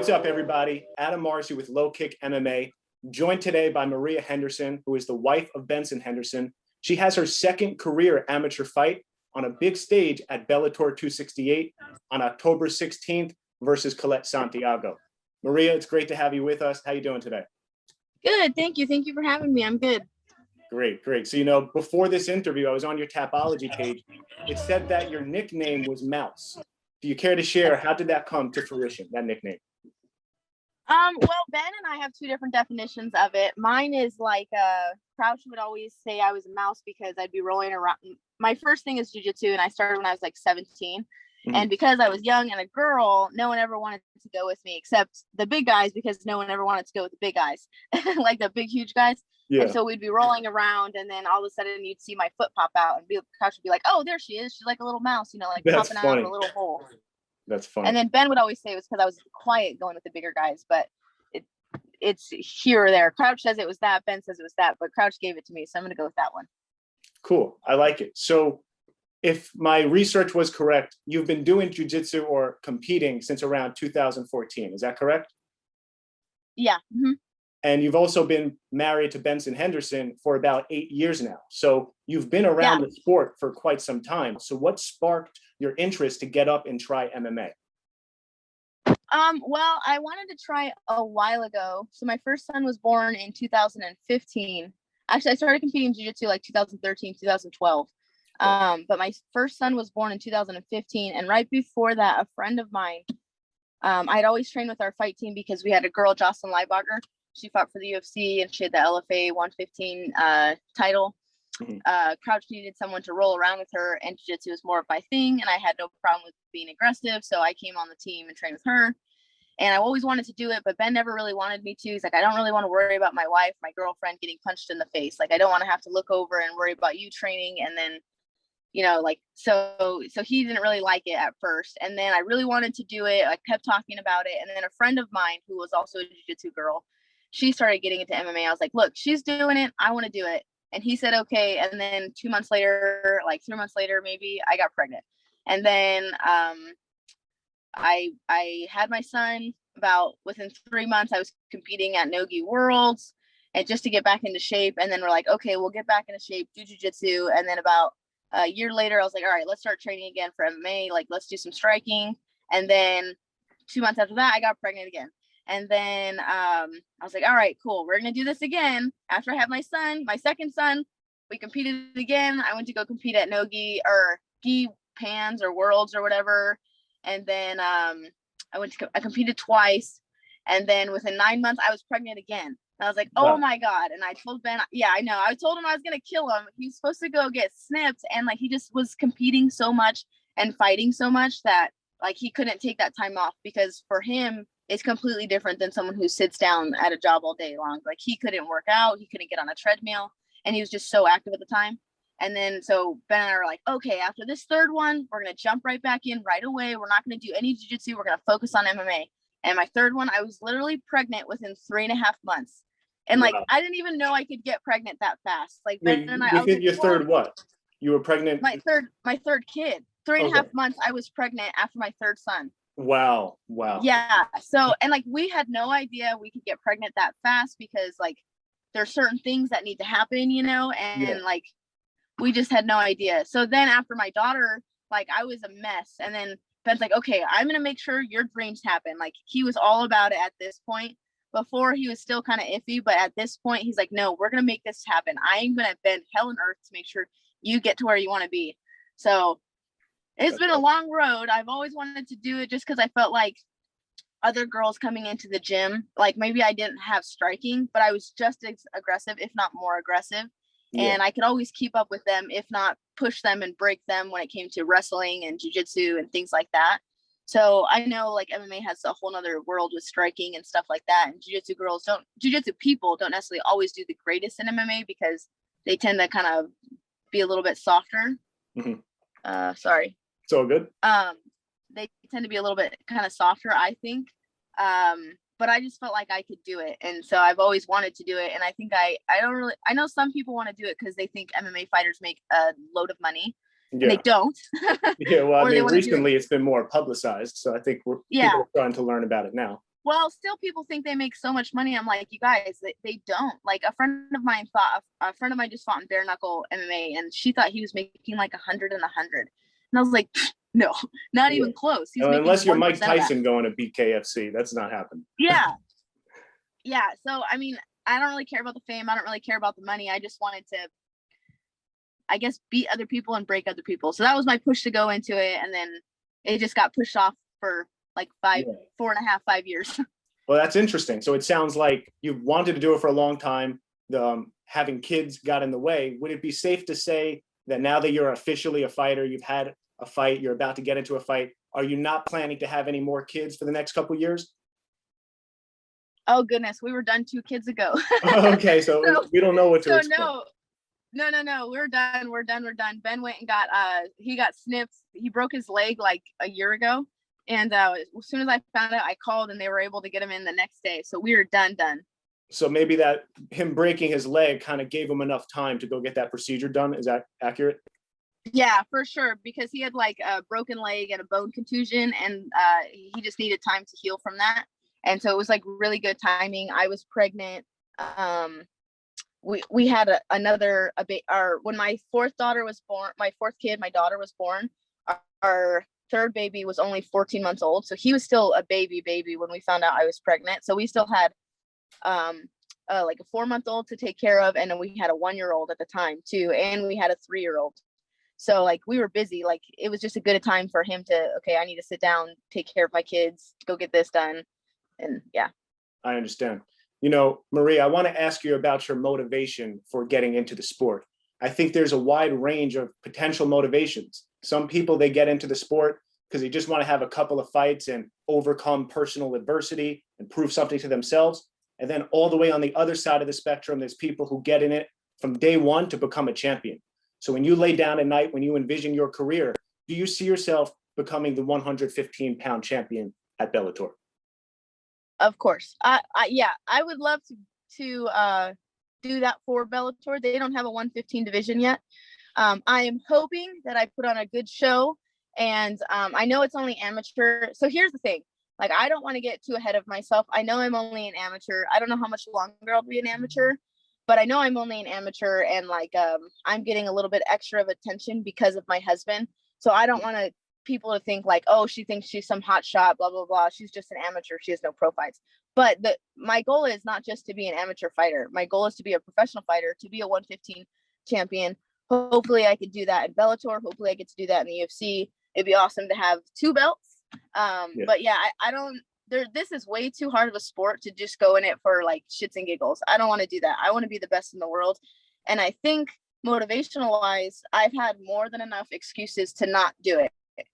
What's up, everybody? Adam Arce with LowKickMMA, joined today by Maria Henderson, who is the wife of Benson Henderson. She has her second career amateur fight on a big stage at Bellator 268 on October 16th versus Collette Santiago. Maria, it's great to have you with us. How you doing today? Good, thank you. Thank you for having me. I'm good. Great, great. So, before this interview, I was on your Tapology page. It said that your nickname was Mouse. Do you care to share, how did that come to fruition, that nickname? Well, Ben and I have two different definitions of it. Mine is like, Crouch would always say I was a mouse because I'd be rolling around. My first thing is jiu-jitsu, and I started when I was like 17. And because I was young and a girl, no one ever wanted to go with me except the big guys, because no one ever wanted to go with the big guys, like the big, huge guys. Yeah. And so we'd be rolling around, and then all of a sudden you'd see my foot pop out, and Crouch would be like, "Oh, there she is. She's like a little mouse, like That's popping funny. out of a little hole." That's funny. And then Ben would always say it was because I was quiet going with the bigger guys, but it's here or there. Crouch says it was that, Ben says it was that, but Crouch gave it to me, so I'm going to go with that one. Cool. I like it. So if my research was correct, you've been doing jiu-jitsu or competing since around 2014. Is that correct? Yeah. Mm-hmm. And you've also been married to Benson Henderson for about 8 years now. So you've been around the sport for quite some time. So what sparked your interest to get up and try MMA? Well, I wanted to try a while ago. So my first son was born in 2015. Actually, I started competing in jiu-jitsu like 2013, 2012. But my first son was born in 2015. And right before that, a friend of mine, I'd always trained with our fight team because we had a girl, Jocelyn Leibacher. She fought for the UFC and she had the LFA 115 title. Crouch needed someone to roll around with her, and jiu-jitsu was more of my thing, and I had no problem with being aggressive, so I came on the team and trained with her. And I always wanted to do it, but Ben never really wanted me to. He's like, I don't really want to worry about my wife, my girlfriend getting punched in the face. Like, I don't want to have to look over and worry about you training. And then, so he didn't really like it at first. And then I really wanted to do it. I kept talking about it. And then a friend of mine who was also a jiu-jitsu girl, she started getting into MMA. I was like, look, she's doing it. I want to do it. And he said, okay. And then 2 months later, like 3 months later, maybe, I got pregnant. And then I had my son about within 3 months. I was competing at Nogi Worlds, and just to get back into shape. And then we're like, okay, we'll get back into shape, do jiu-jitsu. And then about a year later, I was like, all right, let's start training again for MMA. Like, let's do some striking. And then 2 months after that, I got pregnant again. And then I was like, all right, cool. We're going to do this again. After I had my son, my second son, we competed again. I went to go compete at Nogi or Gi Pans or Worlds or whatever. And then I competed twice. And then within 9 months, I was pregnant again. And I was like, oh my God. And I told Ben, yeah, I know. I told him I was going to kill him. He was supposed to go get snipped. And like, he just was competing so much and fighting so much that like, he couldn't take that time off, because for him, it's completely different than someone who sits down at a job all day long. Like, he couldn't work out. He couldn't get on a treadmill, and he was just so active at the time. And then, so Ben and I were like, okay, after this third one, we're going to jump right back in right away. We're not going to do any jiu-jitsu. We're going to focus on MMA. And my third one, I was literally pregnant within 3.5 months. And like, I didn't even know I could get pregnant that fast. Like, Ben and I, within your third what? You were pregnant? My third kid. 3.5 months, I was pregnant after my third son. Wow. Yeah. So, and like, we had no idea we could get pregnant that fast, because like, there's certain things that need to happen, and like, we just had no idea. So then after my daughter, like, I was a mess. And then Ben's like, okay, I'm going to make sure your dreams happen. Like, he was all about it at this point. Before, he was still kind of iffy, but at this point, he's like, no, we're going to make this happen. I'm going to bend hell and earth to make sure you get to where you want to be. So it's been a long road. I've always wanted to do it just because I felt like other girls coming into the gym, like, maybe I didn't have striking, but I was just as aggressive, if not more aggressive. Yeah. And I could always keep up with them, if not push them and break them when it came to wrestling and jiu-jitsu and things like that. So I know like MMA has a whole nother world with striking and stuff like that. And jiu-jitsu people don't necessarily always do the greatest in MMA, because they tend to kind of be a little bit softer. Sorry. It's all good. They tend to be a little bit kind of softer, I think. But I just felt like I could do it. And so I've always wanted to do it. And I think I know some people want to do it because they think MMA fighters make a load of money. Yeah. They don't. Yeah, well, I mean, recently it's been more publicized. So I think people are starting to learn about it now. Well, still people think they make so much money. I'm like, you guys, they don't. Like a friend of mine just fought in bare knuckle MMA, and she thought he was making like 100 and 100. And I was like, no, not even close. He's making unless you're 1% Mike of that. Tyson going to beat KFC, that's not happening. Yeah. Yeah. So, I mean, I don't really care about the fame. I don't really care about the money. I just wanted to, I guess, beat other people and break other people. So that was my push to go into it. And then it just got pushed off for like 4.5, 5 years. Well, that's interesting. So it sounds like you've wanted to do it for a long time. Having kids got in the way. Would it be safe to say that now that you're officially a fighter, you've had a fight, you're about to get into a fight, are you not planning to have any more kids for the next couple of years? Oh goodness, we were done 2 kids ago. Okay, so we don't know what to expect. No, we're done. Ben went and he got snipped. He broke his leg like a year ago. And as soon as I found out, I called and they were able to get him in the next day. So we were done. So maybe that him breaking his leg kind of gave him enough time to go get that procedure done. Is that accurate? Yeah, for sure. Because he had like a broken leg and a bone contusion, and he just needed time to heal from that. And so it was like really good timing. I was pregnant. We had when my 4th daughter was born, my 4th kid, my daughter was born, our 3rd baby was only 14 months old. So he was still a baby when we found out I was pregnant. So we still had like a 4-month-old to take care of. And then we had a 1-year-old at the time too. And we had a 3-year-old. So like we were busy. Like it was just a good time for him to, okay, I need to sit down, take care of my kids, go get this done. And yeah. I understand. You know, Maria, I want to ask you about your motivation for getting into the sport. I think there's a wide range of potential motivations. Some people, they get into the sport because they just want to have a couple of fights and overcome personal adversity and prove something to themselves. And then all the way on the other side of the spectrum, there's people who get in it from day one to become a champion. So when you lay down at night, when you envision your career, do you see yourself becoming the 115-pound champion at Bellator? Of course. I would love to do that for Bellator. They don't have a 115 division yet. I am hoping that I put on a good show, and I know it's only amateur. So here's the thing. Like, I don't want to get too ahead of myself. I know I'm only an amateur. I don't know how much longer I'll be an amateur, but I know I'm only an amateur, and like I'm getting a little bit extra of attention because of my husband. So I don't want people to think like, oh, she thinks she's some hot shot, blah, blah, blah. She's just an amateur. She has no pro fights. But my goal is not just to be an amateur fighter. My goal is to be a professional fighter, to be a 115 champion. Hopefully I could do that in Bellator. Hopefully I get to do that in the UFC. It'd be awesome to have 2 belts. But yeah, I don't, this is way too hard of a sport to just go in it for like shits and giggles. I don't want to do that. I want to be the best in the world. And I think motivational wise, I've had more than enough excuses to not do it,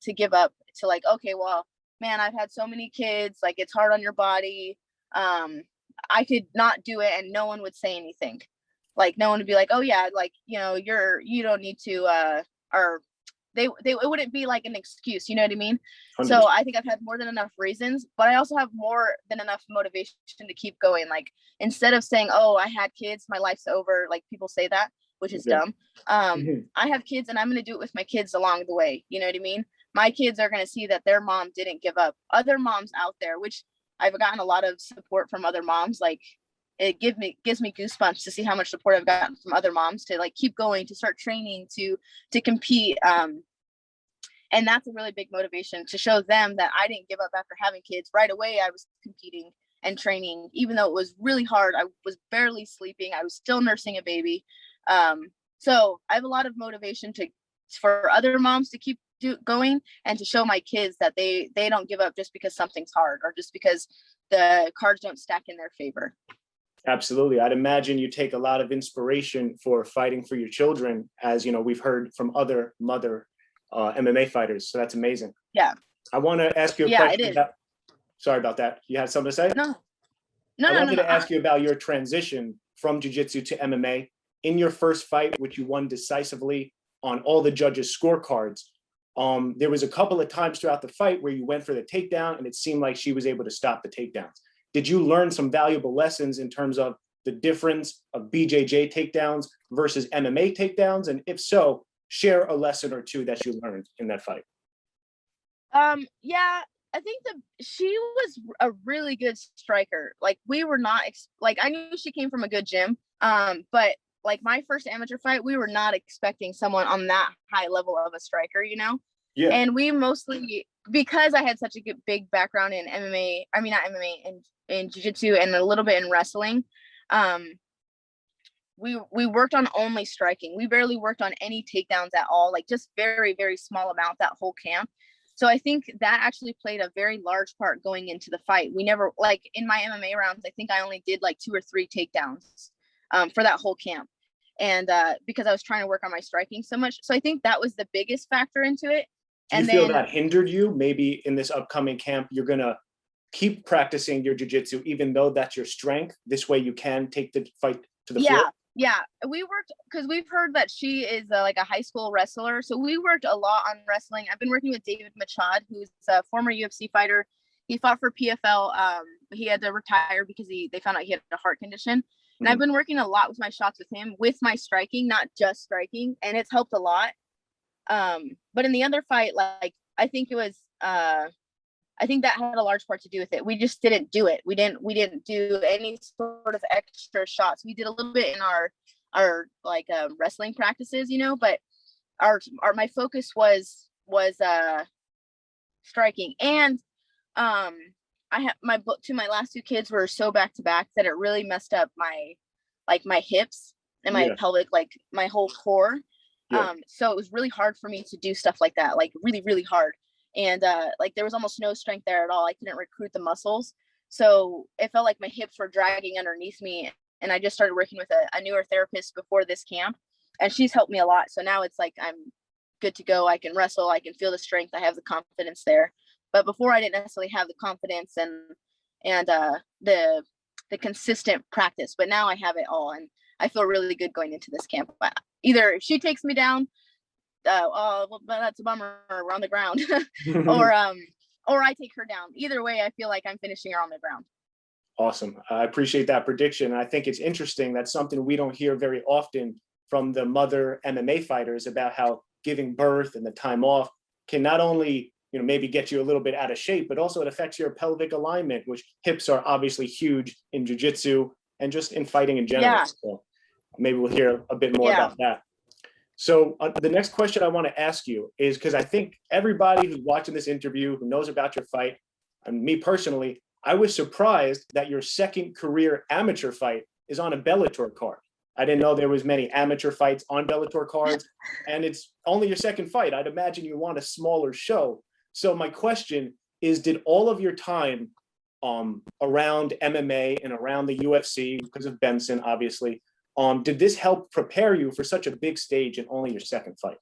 to give up, to like, okay, well, man, I've had so many kids, like it's hard on your body. I could not do it and no one would say anything. Like no one would be like, oh yeah, like, you know, you don't need to, or it wouldn't be like an excuse, you know what I mean? 100%. So I think I've had more than enough reasons, but I also have more than enough motivation to keep going. Like instead of saying, oh, I had kids, my life's over, like people say that, which is dumb. I have kids and I'm going to do it with my kids along the way. You know what I mean? My kids are going to see that their mom didn't give up. Other moms out there, which I've gotten a lot of support from other moms, like it gives me goosebumps to see how much support I've gotten from other moms to like keep going, to start training, to compete. And that's a really big motivation, to show them that I didn't give up after having kids. Right away, I was competing and training, even though it was really hard. I was barely sleeping. I was still nursing a baby. So I have a lot of motivation for other moms to keep going, and to show my kids that they don't give up just because something's hard or just because the cards don't stack in their favor. Absolutely. I'd imagine you take a lot of inspiration for fighting for your children, as you know, we've heard from other mother MMA fighters. So that's amazing. Yeah. I want to ask you a question. Sorry about that. You had something to say? No. I wanted to ask you about your transition from jiu-jitsu to MMA. In your first fight, which you won decisively on all the judges' scorecards, there was a couple of times throughout the fight where you went for the takedown and it seemed like she was able to stop the takedowns. Did you learn some valuable lessons in terms of the difference of BJJ takedowns versus MMA takedowns? And if so, share a lesson or two that you learned in that fight. Yeah, I think she was a really good striker. Like we were not like I knew she came from a good gym, but like my first amateur fight, we were not expecting someone on that high level of a striker, you know. Yeah. And we mostly, because I had such a big background in MMA, I mean not MMA, in jiu-jitsu and a little bit in wrestling, we worked on only striking. We barely worked on any takedowns at all, like just very, very small amount that whole camp. So I think that actually played a very large part going into the fight. We never, like in my MMA rounds, I think I only did like 2 or 3 takedowns for that whole camp. And because I was trying to work on my striking so much. So I think that was the biggest factor into it. Do you feel that hindered you? Maybe in this upcoming camp, you're going to keep practicing your jiu-jitsu, even though that's your strength. This way you can take the fight to the floor. Yeah, we worked because we've heard that she is like a high school wrestler. So we worked a lot on wrestling. I've been working with David Machad, who's a former UFC fighter. He fought for PFL. He had to retire because they found out he had a heart condition. And I've been working a lot with my shots with him, with my striking, not just striking, and it's helped a lot. But in the other fight, like I think it was I think that had a large part to do with it. We just didn't do it. We didn't do any sort of extra shots. We did a little bit in our like wrestling practices, you know, but my focus was striking. And I had my last 2 kids were so back to back that it really messed up my hips and my pelvic, like my whole core. So it was really hard for me to do stuff like that, like really, really hard. And like there was almost no strength there at all. I couldn't recruit the muscles. So it felt like my hips were dragging underneath me. And I just started working with a newer therapist before this camp. And she's helped me a lot. So now it's like I'm good to go. I can wrestle. I can feel the strength. I have the confidence there. But before I didn't necessarily have the confidence and the consistent practice. But now I have it all. And I feel really good going into this camp. But either if she takes me down, well, that's a bummer, we're on the ground, or I take her down. Either way, I feel like I'm finishing her on the ground. Awesome. I appreciate that prediction. I think it's interesting. That's something we don't hear very often from the mother MMA fighters, about how giving birth and the time off can not only, you know, maybe get you a little bit out of shape, but also it affects your pelvic alignment, which hips are obviously huge in jiu-jitsu and just in fighting in general. So maybe we'll hear a bit more about that. So the next question I want to ask you is, because I think everybody who's watching this interview, who knows about your fight, and me personally, I was surprised that your second career amateur fight is on a Bellator card. I didn't know there was many amateur fights on Bellator cards, and it's only your second fight. I'd imagine you want a smaller show. So my question is, did all of your time around MMA and around the UFC, because of Benson, obviously, did this help prepare you for such a big stage in only your second fight?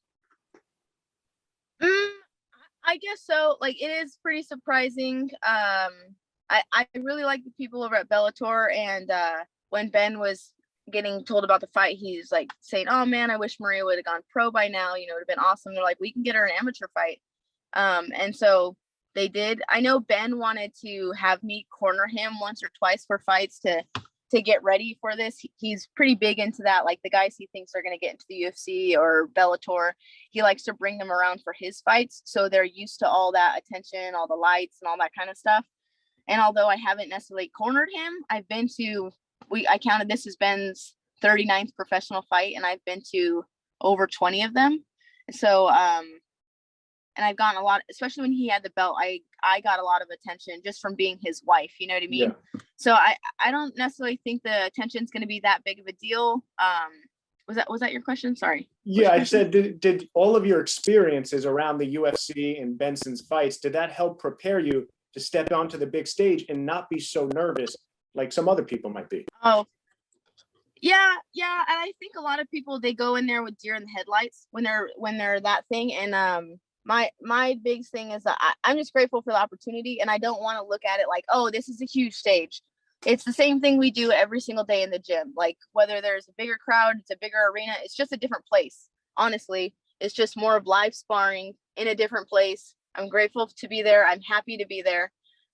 I guess so. Like, it is pretty surprising. I really like the people over at Bellator, and when Ben was getting told about the fight, he's like saying, "Oh man, I wish Maria would have gone pro by now. You know, it would have been awesome." They're like, "We can get her an amateur fight." And so they did. I know Ben wanted to have me corner him once or twice for fights to get ready for this. He's pretty big into that. Like the guys he thinks are going to get into the UFC or Bellator, he likes to bring them around for his fights. So they're used to all that attention, all the lights and all that kind of stuff. And although I haven't necessarily cornered him, I've been to, I counted this as Ben's 39th professional fight, and I've been to over 20 of them. So, and I've gotten a lot, especially when he had the belt, I got a lot of attention just from being his wife, you know what I mean? Yeah. So I don't necessarily think the attention's going to be that big of a deal. Was that your question? Sorry. Yeah, I said, did all of your experiences around the UFC and Benson's fights, did that help prepare you to step onto the big stage and not be so nervous like some other people might be? Oh, yeah. And I think a lot of people, they go in there with deer in the headlights when they're that thing. And my big thing is that I'm just grateful for the opportunity, and I don't want to look at it like, oh, this is a huge stage. It's the same thing we do every single day in the gym. Like whether there's a bigger crowd, it's a bigger arena, it's just a different place. Honestly, it's just more of live sparring in a different place. I'm grateful to be there. I'm happy to be there.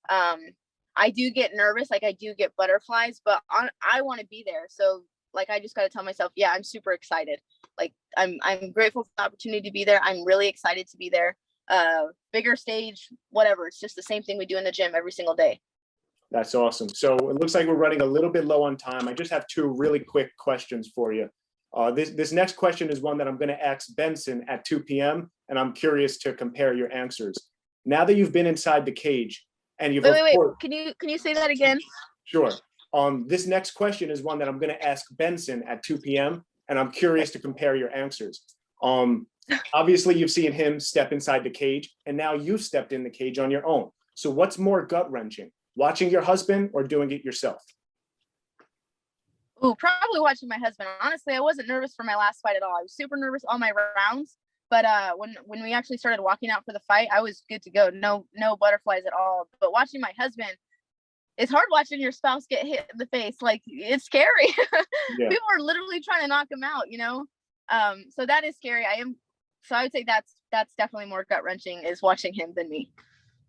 I do get nervous, like I do get butterflies, but I want to be there. So like, I just got to tell myself, yeah, I'm super excited. Like I'm grateful for the opportunity to be there. I'm really excited to be there. bigger stage, whatever. It's just the same thing we do in the gym every single day. That's awesome. So it looks like we're running a little bit low on time. I just have two really quick questions for you. This next question is one that I'm going to ask Benson at 2 p.m. and I'm curious to compare your answers. Now that you've been inside the cage and you've wait. Can you say that again? Sure. This next question is one that I'm going to ask Benson at 2 p.m. and I'm curious to compare your answers. Obviously, you've seen him step inside the cage, and now you've stepped in the cage on your own. So what's more gut-wrenching, watching your husband or doing it yourself? Ooh, probably watching my husband. Honestly, I wasn't nervous for my last fight at all. I was super nervous all my rounds, but when we actually started walking out for the fight, I was good to go. No butterflies at all. But watching my husband, it's hard watching your spouse get hit in the face. Like, it's scary. Yeah. People are literally trying to knock him out, you know? So that is scary. So I would say that's definitely more gut-wrenching, is watching him than me.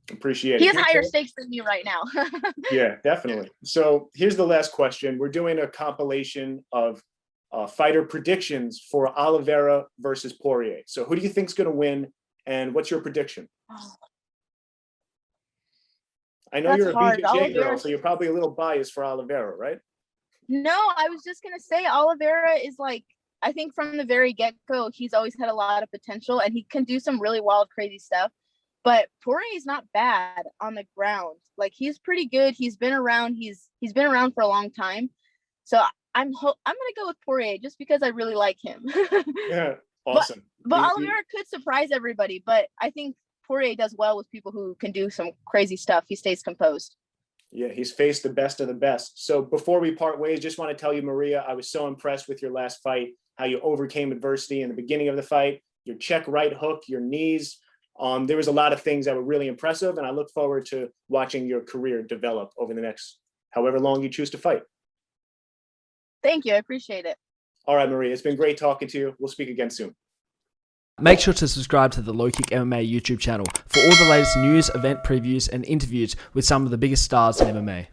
Appreciate it. He has higher stakes than me right now. Yeah, definitely. So here's the last question. We're doing a compilation of fighter predictions for Oliveira versus Poirier. So who do you think's going to win, and what's your prediction? I know you're a BJJ girl, so you're probably a little biased for Oliveira, right? No, I was just going to say Oliveira is like, I think from the very get-go, he's always had a lot of potential, and he can do some really wild, crazy stuff. But Poirier is not bad on the ground. Like, he's pretty good. He's been around. He's been around for a long time. So I'm going to go with Poirier just because I really like him. Yeah, awesome. But Oliveira could surprise everybody. But I think Poirier does well with people who can do some crazy stuff. He stays composed. Yeah, he's faced the best of the best. So before we part ways, just want to tell you, Maria, I was so impressed with your last fight, how you overcame adversity in the beginning of the fight, your check right hook, your knees. There was a lot of things that were really impressive, and I look forward to watching your career develop over the next however long you choose to fight. Thank you. I appreciate it. All right, Maria, it's been great talking to you. We'll speak again soon. Make sure to subscribe to the LowKick MMA YouTube channel for all the latest news, event previews, and interviews with some of the biggest stars in MMA.